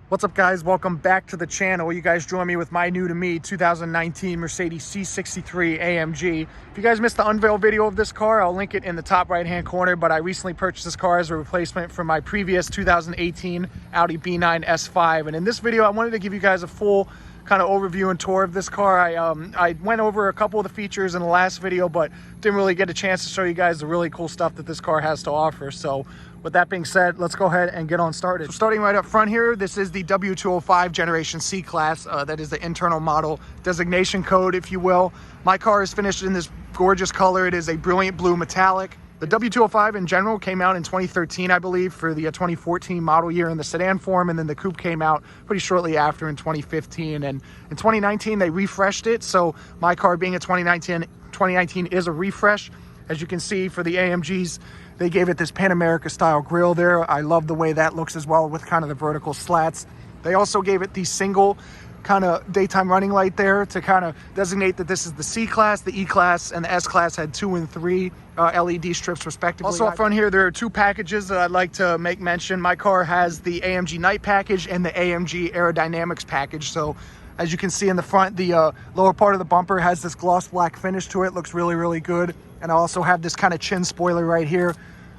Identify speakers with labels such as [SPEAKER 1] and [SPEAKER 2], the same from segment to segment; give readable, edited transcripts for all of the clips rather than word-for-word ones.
[SPEAKER 1] What's up, guys? Welcome back to the channel. You guys join me with my new to me 2019 Mercedes C63 AMG. If you guys missed the unveil video of this car, I'll link it in the top right hand corner, but I recently purchased this car as a replacement for my previous 2018 Audi B9 S5. And in this video, I wanted to give you guys a full kind of overview and tour of this car. I went over a couple of the features in the last video, but didn't really get a chance to show you guys the really cool stuff that this car has to offer. So with that being said, let's go ahead and get on started. So starting right up front here, this is the W205 Generation C class. That is the internal model designation code, if you will. My car is finished in this gorgeous color. It is a brilliant blue metallic. The W205 in general came out in 2013, I believe, for the 2014 model year in the sedan form, and then the coupe came out pretty shortly after in 2015. And in 2019, they refreshed it. So my car being a 2019 is a refresh. As you can see, for the AMGs, they gave it this Pan America style grille there. I love the way that looks as well with kind of the vertical slats. They also gave it the single kind of daytime running light there to kind of designate that this is the C class. The E class and the S class had 2 and 3 LED strips respectively. Also up front here, there are 2 packages that I'd like to make mention. My car has the AMG Night package and the AMG Aerodynamics package. So as you can see in the front, the lower part of the bumper has this gloss black finish to it. Looks really, really good. And I also have this kind of chin spoiler right here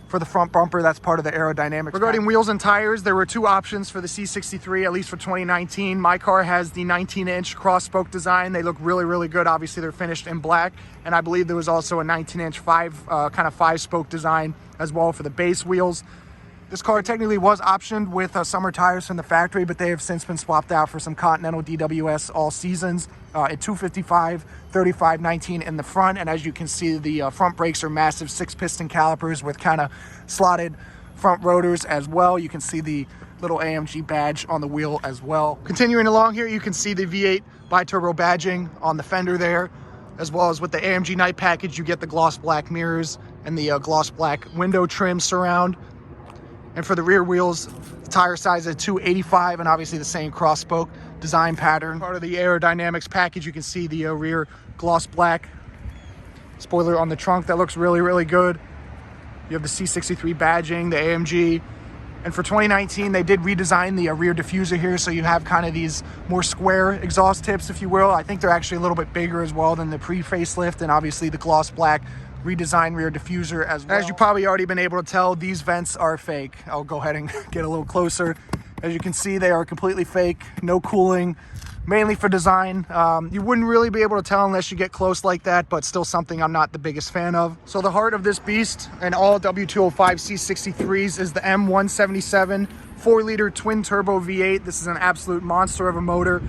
[SPEAKER 1] for the front bumper. That's part of the aerodynamics. Regarding wheels and tires, there were 2 options for the C63, at least for 2019. My car has the 19-inch cross-spoke design. They look really, really good. Obviously, they're finished in black. And I believe there was also a 19-inch kind of 5-spoke design as well for the base wheels. This car technically was optioned with summer tires from the factory, but they have since been swapped out for some Continental DWS all seasons at 255, 35, 19 in the front. And as you can see, the front brakes are massive 6-piston calipers with kind of slotted front rotors as well. You can see the little AMG badge on the wheel as well. Continuing along here, you can see the V8 bi-turbo badging on the fender there, as well as with the AMG Night package, you get the gloss black mirrors and the gloss black window trim surround. And for the rear wheels, the tire size is 285 and obviously the same cross spoke design pattern. Part of the aerodynamics package, you can see the rear gloss black spoiler on the trunk. That looks really, really good. You have the C63 badging, the AMG. And for 2019, they did redesign the rear diffuser here. So you have kind of these more square exhaust tips, if you will. I think they're actually a little bit bigger as well than the pre-facelift, and obviously the gloss black redesigned rear diffuser as well. As you probably already been able to tell, these vents are fake. I'll go ahead and get a little closer. As you can see, they are completely fake, no cooling, mainly for design. You wouldn't really be able to tell unless you get close like that, but still something I'm not the biggest fan of. So the heart of this beast and all W205 C63s is the M177 4-liter twin turbo V8. This is an absolute monster of a motor.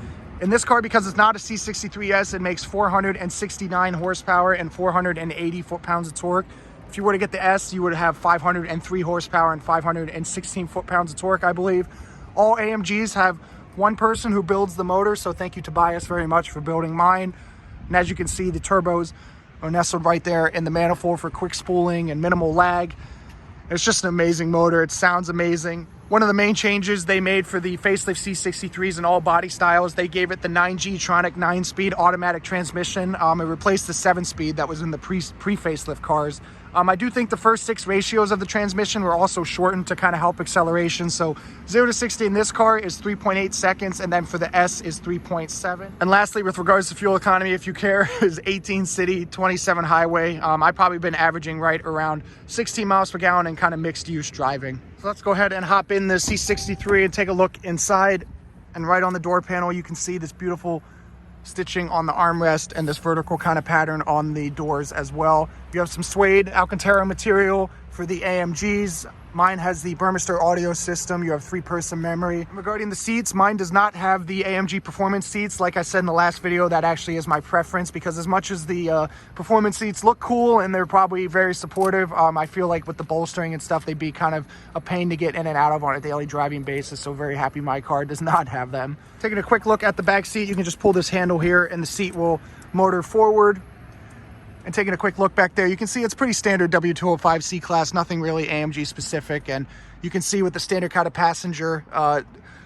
[SPEAKER 1] In this car, because it's not a C63S, it makes 469 horsepower and 480 foot-pounds of torque. If you were to get the S, you would have 503 horsepower and 516 foot-pounds of torque, I believe. All AMGs have one person who builds the motor, so thank you, Tobias, very much for building mine. And as you can see, the turbos are nestled right there in the manifold for quick spooling and minimal lag. It's just an amazing motor. It sounds amazing. One of the main changes they made for the facelift C63s in all body styles, they gave it the 9G Tronic 9-speed automatic transmission. It replaced the 7-speed that was in the pre-facelift cars. I do think the first 6 ratios of the transmission were also shortened to kind of help acceleration. So 0 to 60 in this car is 3.8 seconds, and then for the S is 3.7. And lastly, with regards to fuel economy, if you care, is 18 city, 27 highway. I've probably been averaging right around 16 miles per gallon in kind of mixed use driving. So let's go ahead and hop in the C63 and take a look inside. And right on the door panel, you can see this beautiful stitching on the armrest and this vertical kind of pattern on the doors as well. You have some suede Alcantara material for the AMGs. Mine has the Burmester audio system. You have 3-person memory. Regarding the seats, mine does not have the AMG performance seats. Like I said in the last video, that actually is my preference, because as much as the performance seats look cool and they're probably very supportive, I feel like with the bolstering and stuff, they'd be kind of a pain to get in and out of on a daily driving basis. So very happy my car does not have them. Taking a quick look at the back seat, you can just pull this handle here and the seat will motor forward. And taking a quick look back there, you can see it's pretty standard W205 C-Class, nothing really AMG specific. And you can see with the standard kind of passenger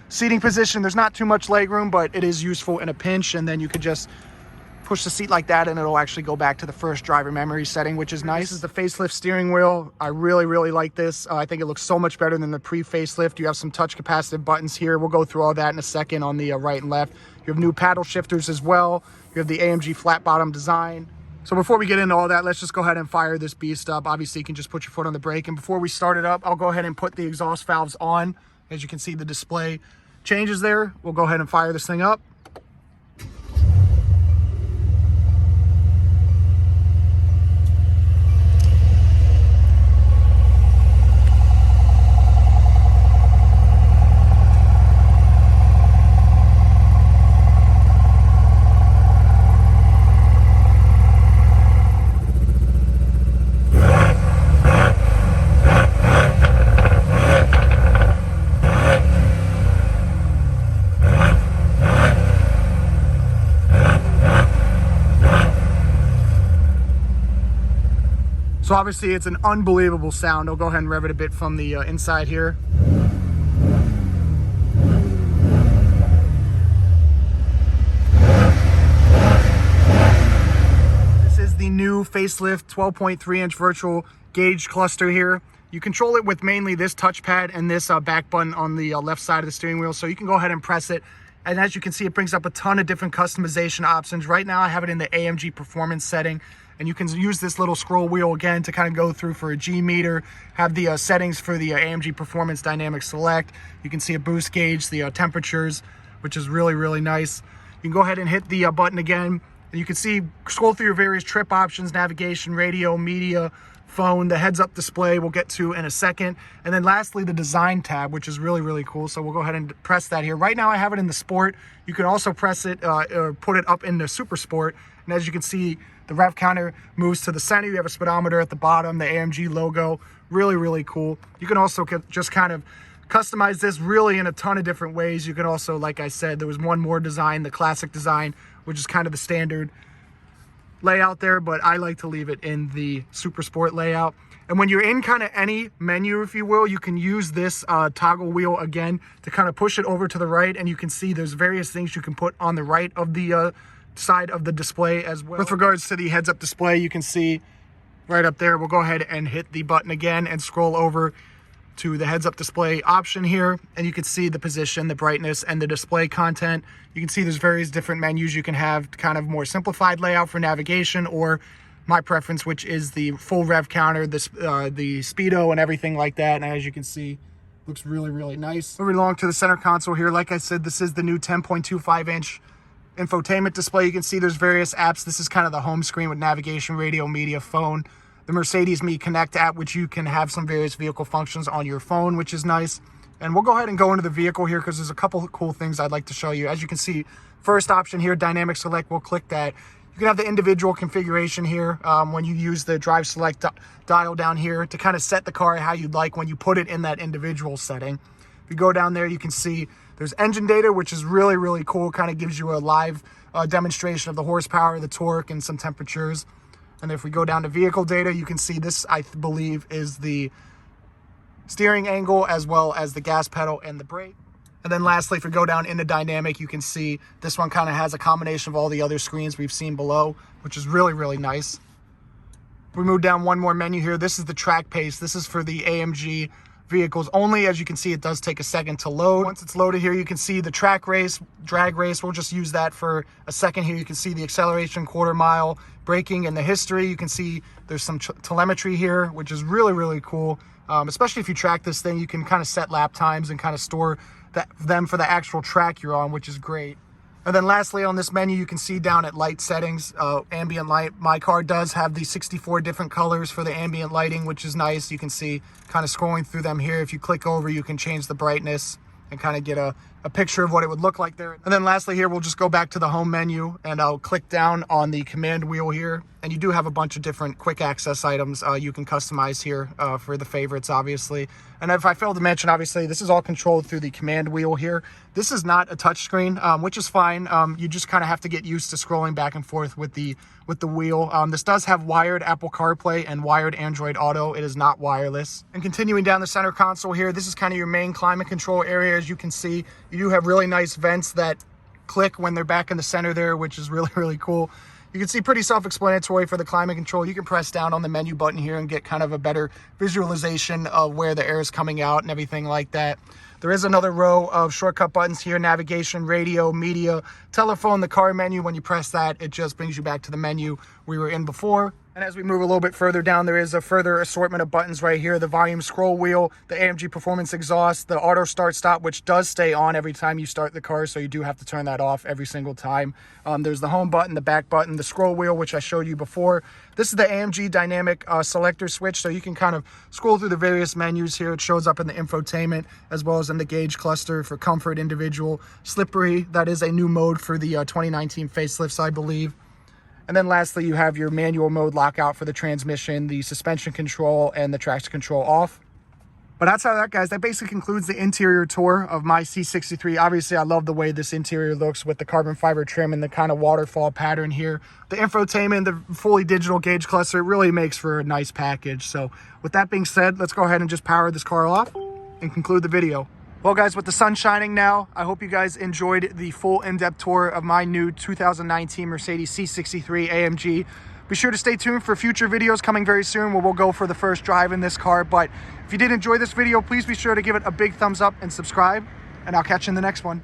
[SPEAKER 1] seating position, there's not too much leg room, but it is useful in a pinch. And then you could just push the seat like that and it'll actually go back to the first driver memory setting, which is nice. This is the facelift steering wheel. I really like this. I think it looks so much better than the pre-facelift. You have some touch capacitive buttons here. We'll go through all that in a second on the right and left. You have new paddle shifters as well. You have the AMG flat bottom design. So before we get into all that, let's just go ahead and fire this beast up. Obviously, you can just put your foot on the brake. And before we start it up, I'll go ahead and put the exhaust valves on. As you can see, the display changes there. We'll go ahead and fire this thing up. So obviously it's an unbelievable sound. I'll go ahead and rev it a bit from the inside here. This is the new facelift 12.3-inch virtual gauge cluster here. You control it with mainly this touchpad and this back button on the left side of the steering wheel. So you can go ahead and press it. And as you can see, it brings up a ton of different customization options. Right now I have it in the AMG performance setting. And you can use this little scroll wheel again to kind of go through for a G meter, have the settings for the AMG Performance Dynamic Select. You can see a boost gauge, the temperatures, which is really nice. You can go ahead and hit the button again, and you can see, scroll through your various trip options, navigation, radio, media, phone, the heads-up display we'll get to in a second. And then lastly, the design tab, which is really cool. So we'll go ahead and press that here. Right now I have it in the Sport. You can also press it or put it up in the Super Sport. And as you can see, the rev counter moves to the center. You have a speedometer at the bottom, the AMG logo. Really cool. You can also just kind of customize this really in a ton of different ways. You can also, like I said, there was one more design, the classic design, which is kind of the standard layout there, but I like to leave it in the Super Sport layout. And when you're in kind of any menu, if you will, you can use this toggle wheel again to kind of push it over to the right, and you can see there's various things you can put on the right of the side of the display as well. With regards to the heads-up display, you can see right up there, we'll go ahead and hit the button again and scroll over to the heads-up display option here, and you can see the position, the brightness, and the display content. You can see there's various different menus you can have, kind of more simplified layout for navigation, or my preference, which is the full rev counter, the speedo, and everything like that. And as you can see, looks really nice. Moving along to the center console here, like I said, this is the new 10.25-inch infotainment display. You can see there's various apps. This is kind of the home screen with navigation, radio, media, phone. The Mercedes Me Connect app, which you can have some various vehicle functions on your phone, which is nice. And we'll go ahead and go into the vehicle here because there's a couple of cool things I'd like to show you. As you can see, first option here, Dynamic Select, we'll click that. You can have the individual configuration here when you use the Drive Select dial down here to kind of set the car how you'd like when you put it in that individual setting. If you go down there, you can see there's engine data, which is really cool. Kind of gives you a live demonstration of the horsepower, the torque, and some temperatures. And if we go down to vehicle data, you can see this, I believe, is the steering angle as well as the gas pedal and the brake. And then lastly, if we go down into dynamic, you can see this one kind of has a combination of all the other screens we've seen below, which is really nice. If we move down one more menu here, this is the track pace. This is for the AMG vehicles only. As you can see, it does take a second to load. Once it's loaded here, you can see the track race, drag race. We'll just use that for a second here. You can see the acceleration, quarter mile, braking, and the history. You can see there's some telemetry here, which is really cool. Especially if you track this thing, you can kind of set lap times and kind of store them for the actual track you're on, which is great. And then lastly, on this menu, you can see down at light settings, ambient light. My car does have the 64 different colors for the ambient lighting, which is nice. You can see kind of scrolling through them here. If you click over, you can change the brightness and kind of get a picture of what it would look like there. And then lastly here, we'll just go back to the home menu and I'll click down on the command wheel here. And you do have a bunch of different quick access items you can customize here for the favorites, obviously. And if I failed to mention, obviously, this is all controlled through the command wheel here. This is not a touch screen, which is fine. You just kind of have to get used to scrolling back and forth with the wheel. This does have wired Apple CarPlay and wired Android Auto. It is not wireless. And continuing down the center console here, this is kind of your main climate control area. As you can see, you do have really nice vents that click when they're back in the center there, which is really cool. You can see pretty self-explanatory for the climate control. You can press down on the menu button here and get kind of a better visualization of where the air is coming out and everything like that. There is another row of shortcut buttons here: navigation, radio, media, telephone, the car menu. When you press that, it just brings you back to the menu we were in before. And as we move a little bit further down, there is a further assortment of buttons right here: the volume scroll wheel, the AMG performance exhaust, the auto start stop, which does stay on every time you start the car, so you do have to turn that off every single time. There's the home button, the back button, the scroll wheel, which I showed you before. This is the AMG dynamic selector switch, so you can kind of scroll through the various menus here. It shows up in the infotainment as well as in the gauge cluster for comfort, individual, slippery. That is a new mode for the 2019 facelifts, I believe. And then lastly, you have your manual mode lockout for the transmission, the suspension control, and the traction control off. But outside of that, guys, that basically concludes the interior tour of my C63. Obviously, I love the way this interior looks with the carbon fiber trim and the kind of waterfall pattern here. The infotainment, the fully digital gauge cluster, it really makes for a nice package. So with that being said, let's go ahead and just power this car off and conclude the video. Well, guys, with the sun shining now, I hope you guys enjoyed the full in-depth tour of my new 2019 Mercedes C63 AMG. Be sure to stay tuned for future videos coming very soon where we'll go for the first drive in this car. But if you did enjoy this video, please be sure to give it a big thumbs up and subscribe, and I'll catch you in the next one.